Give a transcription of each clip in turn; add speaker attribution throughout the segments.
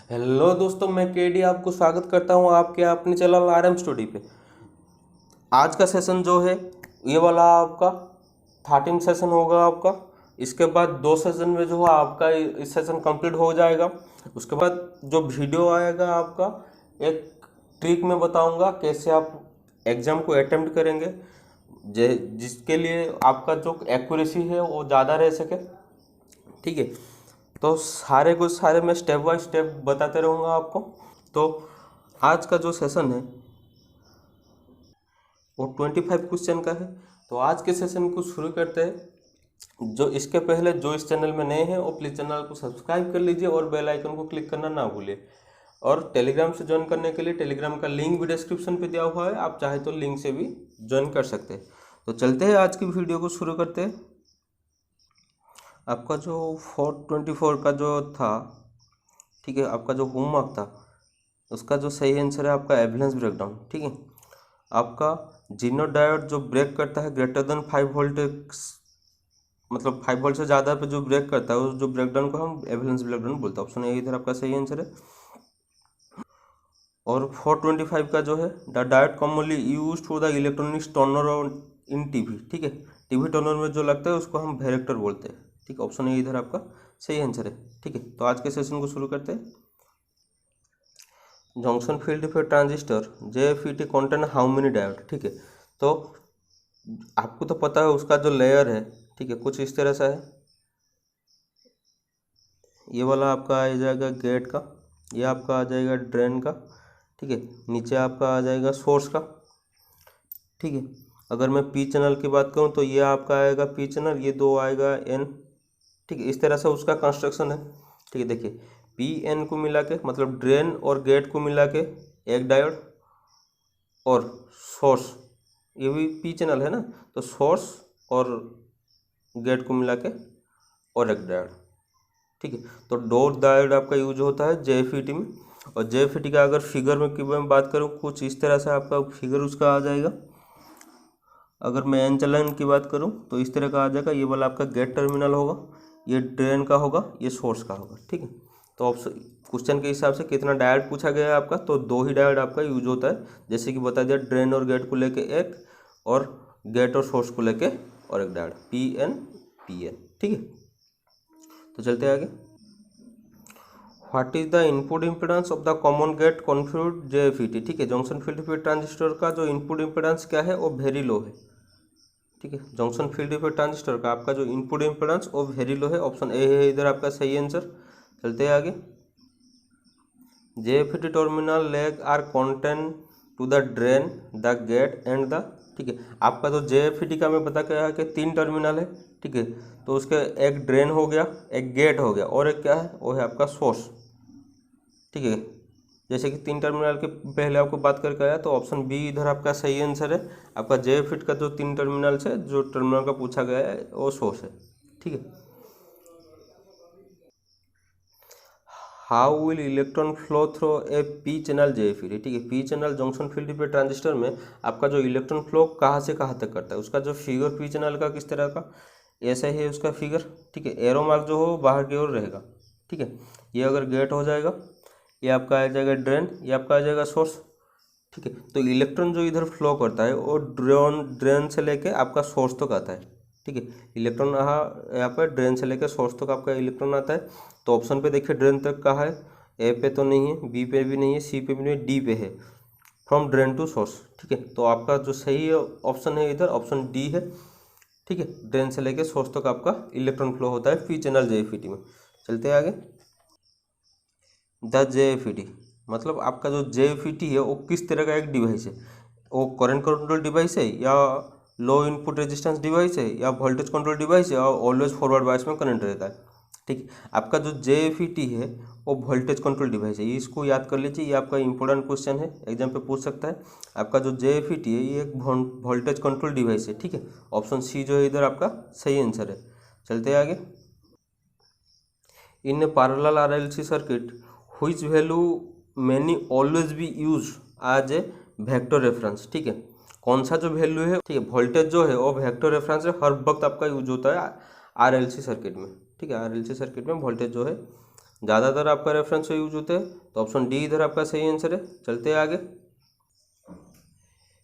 Speaker 1: Hello दोस्तों, मैं KD आपको स्वागत करता हूं आपके अपने चैनल आरएम स्टडी पे। आज का सेशन जो है ये वाला आपका 13 सेशन होगा आपका। इसके बाद 2 सेशन में जो है आपका इस सेशन कंप्लीट हो जाएगा। उसके बाद जो वीडियो आएगा आपका एक ट्रिक में बताऊंगा कैसे आप एग्ज़ाम को अटेम्प्ट करेंगे जिसके लिए आपका जो एक्यूरेसी है वो ज़्यादा रह सके। ठीक है, तो सारे कुछ सारे मैं स्टेप बाय स्टेप बताते रहूँगा आपको। तो आज का जो सेशन है वो 25 क्वेश्चन का है। तो आज के सेशन को शुरू करते हैं। जो इसके पहले जो इस चैनल में नए हैं वो प्लीज़ चैनल को सब्सक्राइब कर लीजिए और बेल आइकन को क्लिक करना ना भूलिए। और टेलीग्राम से ज्वाइन करने के लिए टेलीग्राम का लिंक भी डिस्क्रिप्शन पे दिया हुआ है, आप चाहे तो लिंक से भी ज्वाइन कर सकते हैं। तो चलते हैं आज की वीडियो को शुरू करते हैं। आपका जो 424 का जो था, ठीक है, आपका जो होमवर्क था उसका जो सही आंसर है आपका एवलेंस ब्रेकडाउन। ठीक है, आपका जीनो डायोड जो ब्रेक करता है ग्रेटर देन 5 वोल्ट, मतलब 5 वोल्ट से ज़्यादा पे जो ब्रेक करता है उस जो ब्रेकडाउन को हम एवलेंस ब्रेकडाउन बोलते हैं। ऑप्शन ए इधर आपका सही आंसर है। और 425 का जो है the diode commonly use for the electronics Turner in TV. ठीक है, टीवी टर्नर में जो लगता है उसको हम वेरेक्टर बोलते हैं। ठीक है, ऑप्शन ए इधर आपका सही आंसर है। ठीक है, तो आज के सेशन को शुरू करते हैं। Junction field effect transistor JFET contain how many diode. ठीक है, तो आपको तो पता है उसका जो लेयर है, ठीक है, कुछ इस तरह सा है। ये वाला आपका आ जाएगा गेट का, ये आपका आ जाएगा ड्रेन का। ठीक है, नीचे आपका आ जाएगा सोर्स का। ठीक है, अगर मैं पी चैनल की बात करूँ तो ये आपका आएगा पी चैनल, ये दो आएगा एन। ठीक है, इस तरह से उसका कंस्ट्रक्शन है। ठीक है, देखिए पी एन को मिला के मतलब ड्रेन और गेट को मिला के एक डायोड, और सोर्स ये भी पी चैनल है ना, तो सोर्स और गेट को मिला के और एक डायोड। ठीक है, तो डॉट डायोड आपका यूज होता है JFET में। और JFET का अगर फिगर में की मैं बात करूँ कुछ इस तरह से आपका फिगर उसका आ जाएगा। अगर मैं एन चैनल की बात करूँ तो इस तरह का आ जाएगा। ये वाला आपका गेट टर्मिनल होगा, ये ड्रेन का होगा, ये सोर्स का होगा। ठीक है, तो ऑप्शन क्वेश्चन के हिसाब से कितना डायोड पूछा गया है आपका, तो 2 ही डायोड आपका यूज होता है। जैसे कि बता दिया ड्रेन और गेट को लेके एक, और गेट और सोर्स को लेके और एक डायोड PN। ठीक है, तो चलते हैं आगे। What is the input impedance of the common gate configured JFET। ठीक है, जंक्शन फील्ड इफेक्ट ट्रांजिस्टर का जो इनपुट इम्पिडेंस क्या है वो वेरी लो है। ठीक है, जंक्शन फील्ड इफेक्ट ट्रांजिस्टर का आपका जो इनपुट इम्पिडेंस वो वेरी लो है। ऑप्शन ए है इधर आपका सही आंसर। चलते हैं आगे। JFET terminal leg are contain to the drain the gate and the. ठीक है, आपका तो JFET का मैं बता के आया कि 3 टर्मिनल है। ठीक है, तो उसके एक ड्रेन हो गया, एक गेट हो गया, और एक क्या है वो है आपका सोर्स। ठीक है, जैसे कि 3 टर्मिनल के पहले आपको बात करके आया, तो ऑप्शन बी इधर आपका सही आंसर है। आपका JFET का जो 3 टर्मिनल से जो टर्मिनल का पूछा गया है वो सोर्स है। ठीक है, how will electron flow through A P channel JFET। ठीक है, P channel junction field effect transistor में आपका जो इलेक्ट्रॉन फ्लो कहाँ से कहाँ तक करता है, उसका जो फिगर पी चैनल का किस तरह का ऐसा ही है उसका फिगर। ठीक है, एरो मार्क जो हो बाहर की ओर रहेगा। ठीक है, ये अगर गेट हो जाएगा, ये आपका आ जाएगा ड्रेन, ये आपका आ जाएगा सोर्स। ठीक है, तो इलेक्ट्रॉन जो इधर फ्लो करता है वो ड्रेन से लेके आपका सोर्स तक आता है। ठीक है, इलेक्ट्रॉन यहाँ पर ड्रेन से लेकर सोर्स तक आपका इलेक्ट्रॉन आता है। तो ऑप्शन पे देखिए ड्रेन तक कहाँ है, ए पे तो नहीं है, बी पे भी नहीं है, सी पे भी नहीं है, डी पे है, फ्रॉम ड्रेन टू सोर्स। ठीक है, तो आपका जो सही ऑप्शन है इधर ऑप्शन डी है। ठीक है, ड्रेन से लेकर सोर्स तक आपका इलेक्ट्रॉन फ्लो होता है पी चैनल JFET में। चलते हैं आगे। द JFET मतलब आपका जो JFET है वो किस तरह का एक डिवाइस है, वो करंट कंट्रोल डिवाइस है या लो इनपुट रेजिस्टेंस डिवाइस है या वोल्टेज कंट्रोल डिवाइस है, और ऑलवेज फॉरवर्ड बायस में करंट रहता है। ठीक है, आपका जो JFET है वो वोल्टेज कंट्रोल डिवाइस है, ये इसको याद कर लीजिए, ये आपका इंपॉर्टेंट क्वेश्चन है, एग्जाम पे पूछ सकता है। आपका जो JFET है ये एक वोल्टेज कंट्रोल डिवाइस है। ठीक है, ऑप्शन सी जो है इधर आपका सही आंसर है। चलते हैं आगे। In a parallel RLC circuit which value many always be used as a vector reference. ठीक है, कौन सा जो वैल्यू है, ठीक है, वोल्टेज जो है वो वेक्टर रेफरेंस हर वक्त आपका यूज होता है RLC सर्किट में। ठीक है, RLC सर्किट में वोल्टेज जो है ज़्यादातर आपका रेफरेंस यूज होते हैं, तो ऑप्शन डी इधर आपका सही आंसर है। चलते हैं आगे।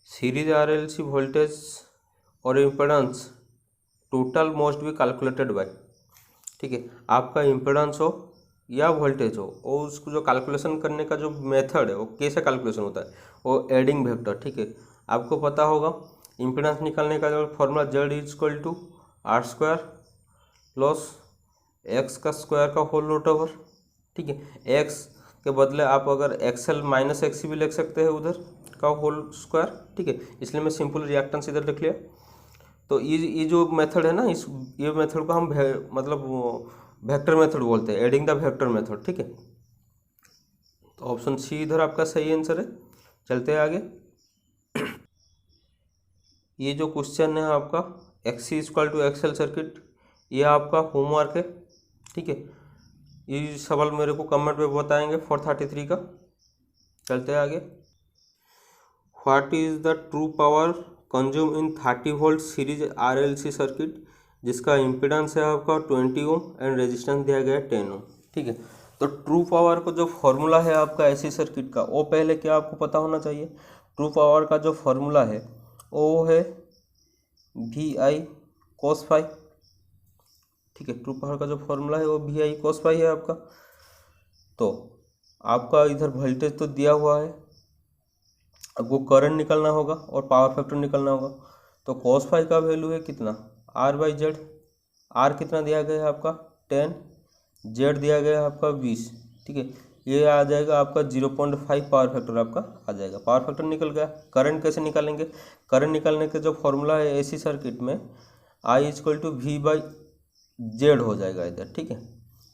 Speaker 1: सीरीज आरएलसी वोल्टेज और impedance total most be calculated by, ठीक है, आपका इम्पेडेंस हो या वोल्टेज हो और उसको जो कैलकुलेशन करने का जो मेथड है वो कैसे कैलकुलेशन होता है, वो एडिंग वेक्टर, ठीक है। आपको पता होगा इम्पेडेंस निकालने का जो formula Z is equal to R square plus X का स्क्वायर का होल रूट ओवर, ठीक है। एक्स के बदले आप अगर एक्सएल माइनस एक्स भी लिख सकते हैं उधर का होल स्क्वायर, ठीक है, इसलिए मैं सिंपल रिएक्टेंस इधर लिख लिया। तो ये जो मेथड है ना, ये मेथड को हम मतलब वेक्टर मेथड बोलते हैं, एडिंग द वेक्टर मेथड, ठीक है। तो ऑप्शन सी इधर आपका सही आंसर है। चलते हैं आगे। ये जो क्वेश्चन है आपका X C equal to XL circuit, ये आपका होमवर्क है, ठीक है। ये सवाल मेरे को कमेंट में बताएंगे 433 का। चलते हैं आगे। What is the true power consume in 30 volt series RLC circuit जिसका इम्पीडेंस है आपका 20 ओम एंड रेजिस्टेंस दिया गया है 10 ओम, ठीक है। तो ट्रू पावर को जो फॉर्मूला है आपका ऐसी सर्किट का, वो पहले क्या आपको पता होना चाहिए। ट्रू पावर का जो फॉर्मूला है वो है वी आई कोस फाई, ठीक है। ट्रू पावर का जो फॉर्मूला है वो वी आई कोस फाई है आपका। तो आपका इधर वोल्टेज तो दिया हुआ है, आपको करंट निकालना होगा और पावर फैक्टर निकालना होगा। तो कोस फाई का वैल्यू है कितना, आर बाई जेड। आर कितना दिया गया है आपका 10, जेड दिया गया है आपका 20, ठीक है। ये आ जाएगा आपका 0.5 पावर फैक्टर आपका आ जाएगा। पावर फैक्टर निकल गया। करंट कैसे निकालेंगे, करंट निकालने का जो फॉर्मूला है एसी सर्किट में I equal to V by Z हो जाएगा इधर, ठीक है।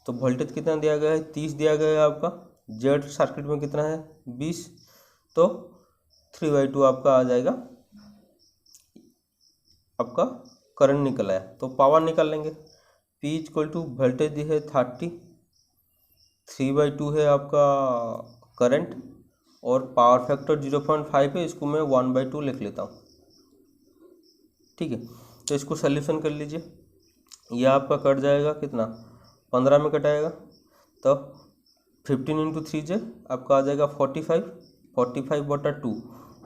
Speaker 1: तो वोल्टेज कितना दिया गया है 30 दिया गया है आपका, जेड सर्किट में कितना है 20, तो 3/2 आपका आ जाएगा। आपका करंट निकल आया तो पावर निकाल लेंगे। P इक्वल टू वोल्टेज दी है 30, 3/2 है आपका करंट और पावर फैक्टर 0.5 है, इसको मैं 1/2 लिख लेता हूँ, ठीक है। तो इसको सॉल्यूशन कर लीजिए। ये आपका कट जाएगा कितना 15 में कटाएगा, तो 15 इंटू 3 आपका आ जाएगा 45/2,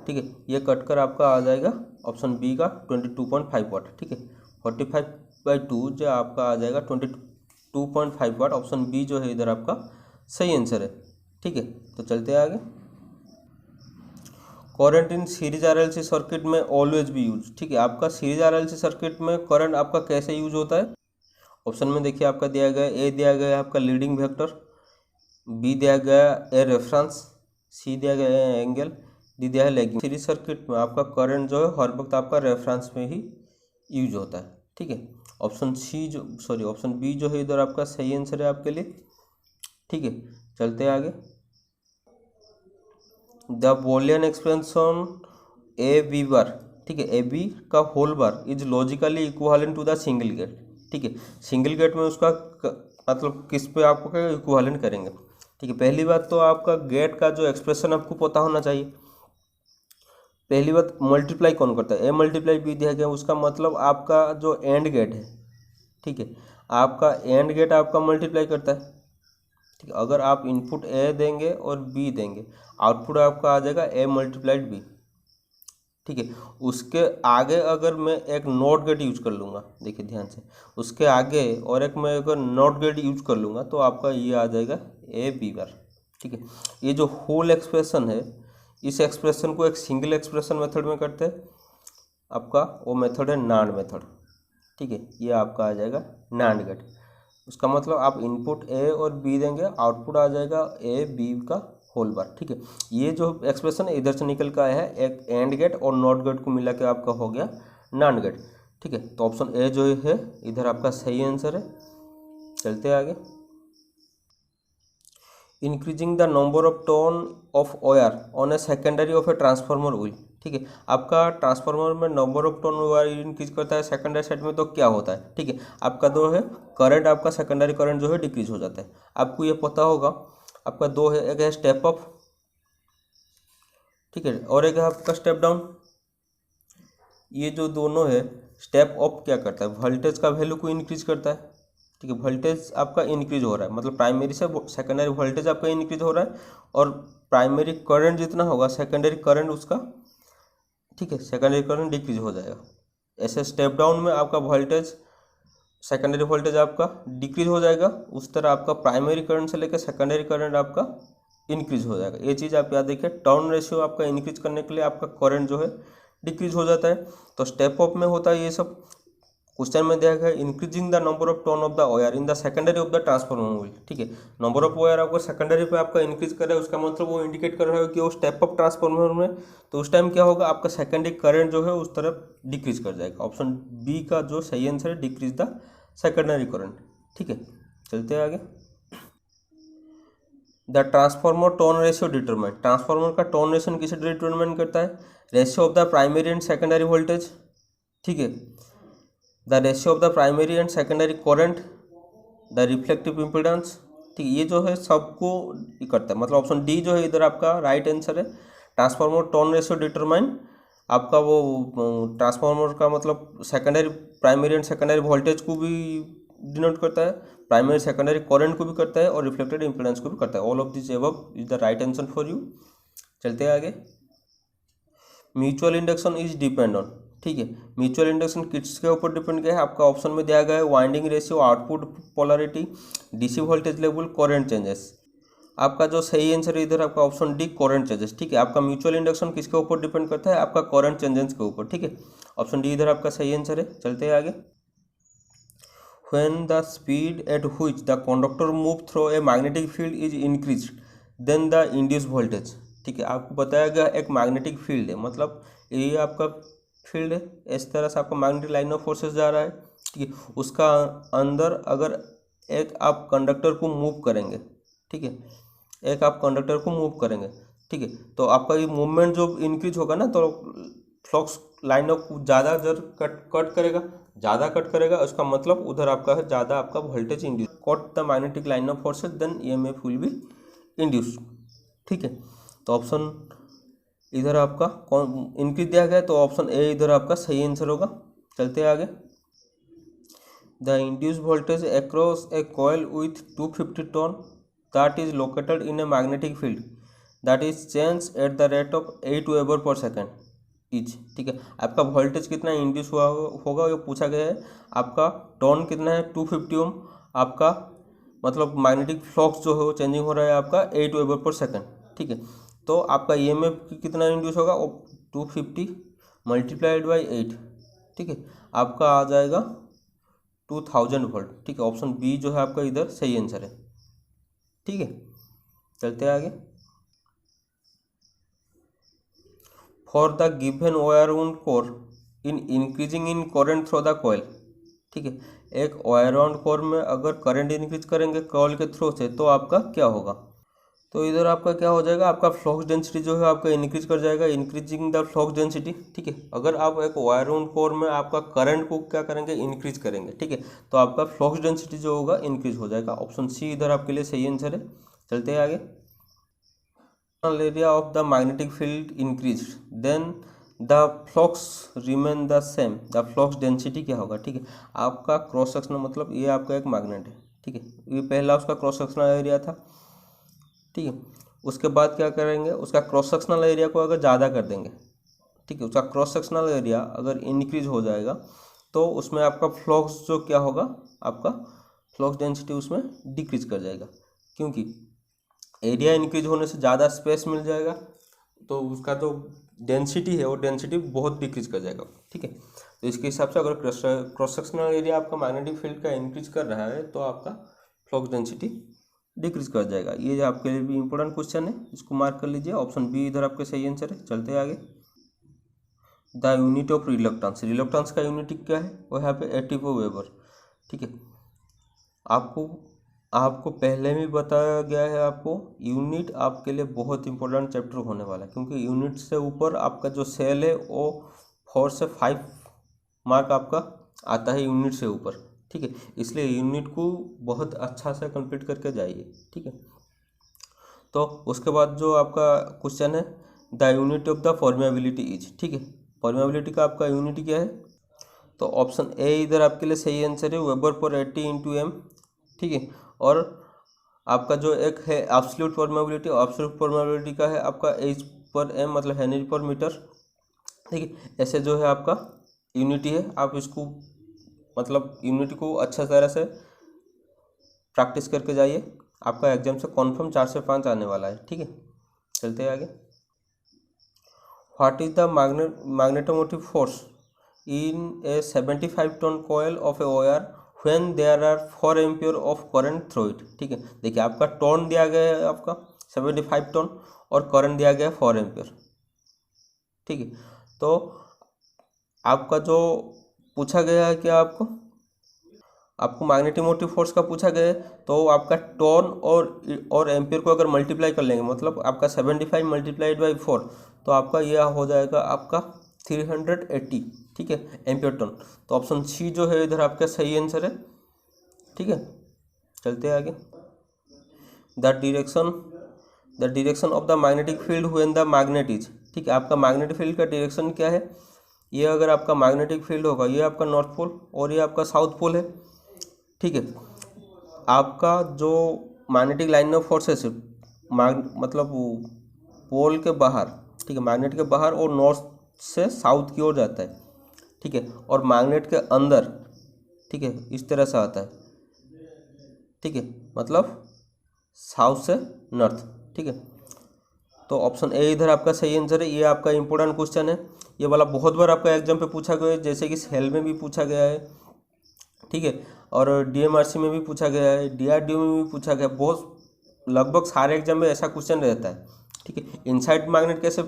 Speaker 1: ठीक है। ये कट कर आपका आ जाएगा ऑप्शन बी का 22.5 वाट, ठीक है। 45/2 जो आपका आ जाएगा 22.5 वाट। ऑप्शन बी जो है इधर आपका सही आंसर है, ठीक है। तो चलते हैं आगे। Current in series RLC circuit में ऑलवेज बी यूज, ठीक है। आपका सीरीज आरएलसी सर्किट में करंट आपका कैसे यूज होता है। ऑप्शन में देखिए आपका दिया गया ए दिया गया है आपका लीडिंग वेक्टर, बी दिया गया ए रेफरेंस, सी दिया गया है एंगल, डी दिया है लैगिंग। सीरीज सर्किट में आपका करंट जो है हर वक्त आपका रेफरेंस में ही यूज होता है, ठीक है। ऑप्शन बी जो है इधर आपका सही आंसर है आपके लिए, ठीक है। चलते हैं आगे। The Boolean expression A B bar, ठीक है, ए बी का whole bar is logically equivalent to the single gate, ठीक है। सिंगल गेट में उसका मतलब किस पे आपको क्या इक्विवेलेंट करेंगे, ठीक है। पहली बात तो आपका गेट का जो एक्सप्रेशन आपको पता होना चाहिए। पहली बात मल्टीप्लाई कौन करता है, ए मल्टीप्लाई बी दिया गया, उसका मतलब आपका जो एंड गेट है, ठीक है, आपका एंड गेट आपका मल्टीप्लाई करता है, ठीक है। अगर आप इनपुट ए देंगे और बी देंगे, आउटपुट आपका आ जाएगा ए मल्टीप्लाइड बी, ठीक है। उसके आगे अगर मैं एक नॉट गेट यूज कर लूँगा, देखिए ध्यान से, उसके आगे और एक मैं अगर नॉट गेट यूज कर लूँगा तो आपका ये आ जाएगा ए बी बार, ठीक है। ये जो होल एक्सप्रेशन है, इस एक्सप्रेशन को एक सिंगल एक्सप्रेशन मेथड में करते हैं, आपका वो मेथड है नांड मेथड, ठीक है। ये आपका आ जाएगा नांड गेट। उसका मतलब आप इनपुट ए और बी देंगे, आउटपुट आ जाएगा ए बी का होल बार, ठीक है। ये जो एक्सप्रेशन इधर से निकल कर आया है, एक एंड गेट और नॉट गेट को मिला के आपका हो गया नांड गेट, ठीक है। तो ऑप्शन ए जो है इधर आपका सही आंसर है। चलते हैं आगे। Increasing the number of turn off wire on a secondary of a transformer wheel, ठीक है। आपका ट्रांसफार्मर में number of turn wire increase करता है सेकेंडरी साइड में, तो क्या होता है, ठीक है। आपका दो है करंट, आपका सेकेंडरी करंट जो है डिक्रीज हो जाता है। आपको ये पता होगा आपका दो है, एक है स्टेप अप, ठीक है, और एक है आपका स्टेप डाउन। ये जो दोनों है, स्टेप अप क्या करता है, वोल्टेज का वैल्यू को इंक्रीज करता है, ठीक है, वोल्टेज आपका इंक्रीज हो रहा है, मतलब प्राइमरी से सेकेंडरी वोल्टेज आपका इंक्रीज हो रहा है, और प्राइमरी करंट जितना होगा सेकेंडरी करंट उसका, ठीक है, सेकेंडरी करंट डिक्रीज हो जाएगा। ऐसे स्टेप डाउन में आपका वोल्टेज, सेकेंडरी वोल्टेज आपका डिक्रीज हो जाएगा, उस तरह आपका प्राइमरी करंट से लेकर सेकेंडरी करंट आपका इंक्रीज हो जाएगा। ये चीज़ आप याद रखिए, टर्न रेशियो आपका इंक्रीज करने के लिए आपका करंट जो है डिक्रीज हो जाता है। तो स्टेप अप में होता है ये सब। क्वेश्चन में दिया गया है increasing the number of turn off the wire in the secondary of the transformer wheel, ठीक है, नंबर ऑफ वायर आपको सेकेंडरी पे आपका इंक्रीज कर रहा है, उसका मतलब वो इंडिकेट कर रहा है कि वो स्टेप अप ट्रांसफॉर्मर में, तो उस टाइम क्या होगा, आपका सेकेंडरी करंट जो है उस तरफ डिक्रीज कर जाएगा। ऑप्शन बी का जो सही आंसर है, डिक्रीज द सेकेंडरी करंट, ठीक है। चलते हैं आगे। The transformer turn ratio determine, transformer का टर्न रेशियो किसे डिटरमाइन करता है, ratio of the primary and secondary voltage, ठीक है, the ratio of the primary and secondary current, the reflective impedance, ठीक है, ये जो है सबको करता है, मतलब ऑप्शन डी जो है इधर आपका राइट आंसर है। ट्रांसफॉर्मर टर्न रेशियो डिटरमाइन आपका वो ट्रांसफॉर्मर का मतलब secondary, primary and secondary voltage को भी डिनोट करता है, प्राइमरी सेकेंडरी करंट को भी करता है, और रिफ्लेक्टेड इम्पिडेंस को भी करता है। All of this above is the right answer for you. चलते हैं आगे। Mutual induction is depend on, ठीक है, म्यूचुअल इंडक्शन किसके ऊपर डिपेंड किया है, आपका ऑप्शन में दिया गया है winding ratio, output polarity, DC voltage level, current changes. आपका जो सही आंसर है इधर आपका ऑप्शन डी, करंट चेंजेस, ठीक है। आपका म्यूचुअल इंडक्शन किसके ऊपर डिपेंड करता है, आपका करंट चेंजेस के ऊपर, ठीक है। ऑप्शन डी इधर आपका सही आंसर है। चलते हैं आगे। When the speed at which the conductor move through a magnetic field is increased, then the induced voltage, ठीक है, आपको बताया गया एक मैग्नेटिक फील्ड है, मतलब ये आपका फील्ड है, इस तरह से आपका मैग्नेटिक लाइन ऑफ फोर्सेस जा रहा है, ठीक है, उसका अंदर अगर एक आप कंडक्टर को मूव करेंगे, ठीक है, एक आप कंडक्टर को मूव करेंगे, ठीक है, तो आपका ये मूवमेंट जो इंक्रीज होगा ना, तो फ्लक्स लाइन ऑफ ज़्यादा जर कट करेगा, ज़्यादा कट करेगा, उसका मतलब उधर आपका है ज़्यादा आपका voltage induce, cut the magnetic line of forces then EMF will be induce, ठीक है। तो ऑप्शन इधर आपका कौन इंक्रीज दिया गया है, तो ऑप्शन ए इधर आपका सही आंसर होगा। चलते हैं आगे। The induce voltage across A coil with 250 turn that is located in a magnetic field that is change at the rate of 8 weber पर सेकेंड इच, ठीक है। आपका वोल्टेज कितना इंड्यूस हुआ होगा ये पूछा गया है। आपका टर्न कितना है 250 ओम, आपका मतलब मैग्नेटिक फ्लक्स जो है वो चेंजिंग हो रहा है आपका 8 वेबर पर सेकेंड, ठीक है। तो आपका ईएमएफ कितना इंड्यूस होगा, 250 मल्टीप्लाइड बाई 8, ठीक है, आपका आ जाएगा 2000 वोल्ट, ठीक है। ऑप्शन बी जो है आपका इधर सही आंसर है, ठीक है। चलते हैं आगे। For the given wire wound core in increasing in current through the coil, ठीक है, एक वायर वाउंड कोर में अगर करंट इंक्रीज करेंगे कॉइल के थ्रू से तो आपका क्या होगा, तो इधर आपका क्या हो जाएगा, आपका फ्लक्स डेंसिटी जो है आपका इंक्रीज कर जाएगा, इंक्रीजिंग द फ्लक्स डेंसिटी, ठीक है। अगर आप एक वायर वाउंड कोर में आपका करंट को क्या करेंगे, इंक्रीज करेंगे, ठीक है, तो आपका फ्लक्स डेंसिटी जो होगा इंक्रीज हो जाएगा। ऑप्शन सी इधर आपके लिए सही आंसर है। चलते हैं आगे। area of the magnetic field increased then the flux remain the same, the flux density क्या होगा, ठीक है। आपका क्रॉस सेक्शनल मतलब ये आपका एक मैग्नेट है, ठीक है, ये पहला उसका क्रॉस सेक्शनल एरिया था, ठीक है। उसके बाद क्या करेंगे, उसका क्रॉस सेक्शनल एरिया को अगर ज़्यादा कर देंगे, ठीक है, उसका क्रॉस सेक्शनल एरिया अगर इंक्रीज हो जाएगा तो उसमें आपका फ्लक्स जो क्या होगा, आपका फ्लक्स डेंसिटी उसमें डिक्रीज कर जाएगा, क्योंकि एरिया इंक्रीज होने से ज़्यादा स्पेस मिल जाएगा, तो उसका जो डेंसिटी है वो डेंसिटी बहुत डिक्रीज कर जाएगा, ठीक है। तो इसके हिसाब से अगर क्रॉस सेक्शनल एरिया आपका मैग्नेटिक फील्ड का इंक्रीज कर रहा है तो आपका फ्लक्स डेंसिटी डिक्रीज कर जाएगा। ये आपके लिए भी इंपॉर्टेंट क्वेश्चन है, इसको मार्क कर लीजिए। ऑप्शन बी इधर आपके सही आंसर है। चलते हैं आगे। The unit of reluctance, reluctance का यूनिट क्या है, वो यहाँ पे 84 वेबर, ठीक है। आपको पहले भी बताया गया है, आपको यूनिट आपके लिए बहुत इंपॉर्टेंट चैप्टर होने वाला है, क्योंकि यूनिट से ऊपर आपका जो सेल है वो 4 से 5 मार्क आपका आता है यूनिट से ऊपर, ठीक है। इसलिए यूनिट को बहुत अच्छा से कंप्लीट करके जाइए, ठीक है। तो उसके बाद जो आपका क्वेश्चन है, the unit of the permeability is, ठीक है, परमेबिलिटी का आपका यूनिट क्या है, तो ऑप्शन ए इधर आपके लिए सही आंसर है, वेबर पर 80 × m, ठीक है। और आपका जो एक है एब्सोल्यूट परमेबिलिटी का है आपका H/m मतलब हेनरी पर मीटर, ठीक है। ऐसे जो है आपका यूनिटी है, आप इसको मतलब यूनिटी को अच्छा तरह से प्रैक्टिस करके जाइए, आपका एग्जाम से कॉन्फर्म 4 से 5 आने वाला है, ठीक है। चलते हैं आगे। What is the magnetomotive force in a 75 turn coil of a wire when there are 4 ampere of current through it, ठीक है। देखिए आपका टन दिया गया है आपका 75 टन और करंट दिया गया है 4 एम्पियर, ठीक है। तो आपका जो पूछा गया है क्या, आपको मैग्नेटोमोटिव फोर्स का पूछा गया है, तो आपका टॉन और एम्पियर को अगर मल्टीप्लाई कर लेंगे, मतलब आपका 75 मल्टीप्लाइड बाई 4, तो आपका यह हो जाएगा आपका 380, ठीक है, एम्पियर टन। तो ऑप्शन सी जो है इधर आपका सही आंसर है, ठीक है। चलते हैं आगे। The direction of the magnetic field when the magnet is, ठीक है। आपका मैग्नेटिक फील्ड का डायरेक्शन क्या है, ये अगर आपका मैग्नेटिक फील्ड होगा, ये आपका नॉर्थ पोल और ये आपका साउथ पोल है, ठीक है। आपका जो मैग्नेटिक लाइन ऑफ फोर्सेस मतलब पोल के बाहर, ठीक है, मैग्नेट के बाहर और नॉर्थ से साउथ की ओर जाता है, ठीक है। और मैग्नेट के अंदर, ठीक है, इस तरह से आता है, ठीक है, मतलब साउथ से नॉर्थ, ठीक है। तो ऑप्शन ए इधर आपका सही आंसर है। ये आपका इंपॉर्टेंट क्वेश्चन है, ये वाला बहुत बार आपका एग्जाम पे पूछा गया है, जैसे कि सेल में भी पूछा गया है, ठीक है, और DMRC में भी पूछा गया है, DRDO में भी पूछा गया है, बहुत लगभग सारे एग्जाम में ऐसा क्वेश्चन रहता है, ठीक है। इनसाइड मैग्नेट कैसे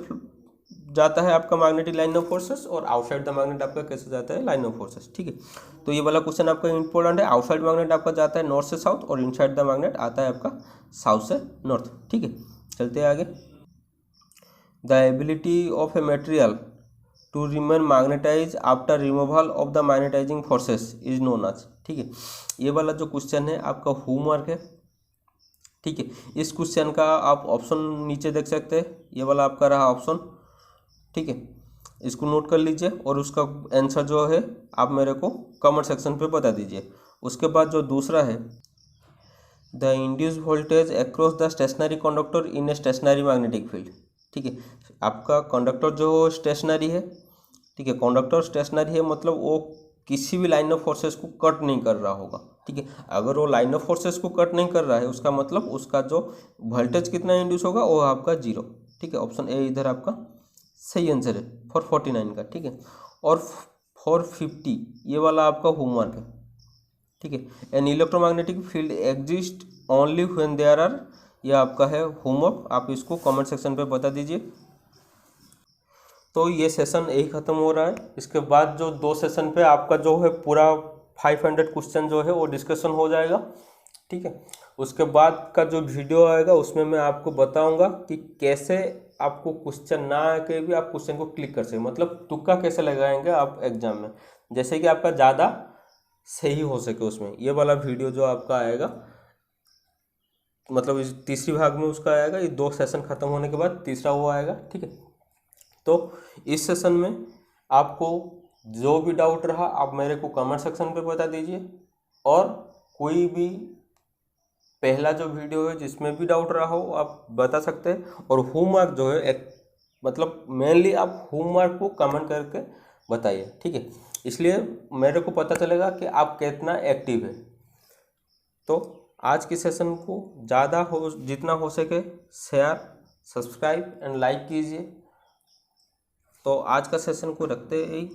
Speaker 1: जाता है आपका मैग्नेटिक लाइन ऑफ फोर्सेस, और आउटसाइड द मैग्नेट आपका कैसे जाता है लाइन ऑफ फोर्सेस, ठीक है। तो ये वाला क्वेश्चन आपका इंपॉर्टेंट है। आउटसाइड मैग्नेट आपका जाता है नॉर्थ से साउथ और इनसाइड द मैग्नेट आता है आपका साउथ से नॉर्थ, ठीक है। चलते हैं आगे। The ability of a material to remain magnetise after removal of the magnetising forces is known as, ठीक है। ये वाला जो क्वेश्चन है आपका होमवर्क है, ठीक है। इस क्वेश्चन का आप ऑप्शन नीचे देख सकते हैं, ये वाला आपका रहा ऑप्शन, ठीक है। इसको नोट कर लीजिए और उसका आंसर जो है आप मेरे को कमेंट सेक्शन पे बता दीजिए। उसके बाद जो दूसरा है, the induce voltage across the stationary conductor in a stationary magnetic field, ठीक है। आपका कंडक्टर जो स्टेशनरी है, ठीक है, कंडक्टर स्टेशनरी है मतलब वो किसी भी लाइन ऑफ फोर्सेस को कट नहीं कर रहा होगा, ठीक है। अगर वो लाइन ऑफ फोर्सेस को कट नहीं कर रहा है, उसका मतलब उसका जो वोल्टेज कितना इंड्यूस होगा वो आपका 0, ठीक है। ऑप्शन ए इधर आपका सही आंसर है 449 का, ठीक है। और 450 ये वाला आपका होमवर्क है, ठीक है। An electromagnetic field exist only when there are, ये आपका है होमवर्क, आप इसको कमेंट सेक्शन पे बता दीजिए। तो ये सेशन यही ख़त्म हो रहा है। इसके बाद जो 2 सेशन पे आपका जो है पूरा 500 क्वेश्चन जो है वो डिस्कशन हो जाएगा, ठीक है। उसके बाद का जो वीडियो आएगा उसमें मैं आपको बताऊंगा कि कैसे आपको क्वेश्चन ना आके भी आप क्वेश्चन को क्लिक कर सकें, मतलब तुक्का कैसे लगाएंगे आप एग्जाम में, जैसे कि आपका ज़्यादा सही हो सके उसमें। ये वाला वीडियो जो आपका आएगा, मतलब इस तीसरी भाग में उसका आएगा, ये 2 सेशन खत्म होने के बाद तीसरा वो आएगा, ठीक है। तो इस सेशन में आपको जो भी डाउट रहा आप मेरे को कमेंट सेक्शन पे बता दीजिए, और कोई भी पहला जो वीडियो है जिसमें भी डाउट रहा हो आप बता सकते हैं। और होमवर्क जो है एक मतलब मेनली आप होमवर्क को कमेंट करके बताइए, ठीक है, इसलिए मेरे को पता चलेगा कि आप कितना एक्टिव है। तो आज की सेशन को ज़्यादा हो जितना हो सके शेयर, सब्सक्राइब एंड लाइक कीजिए। तो आज का सेशन को रखते ही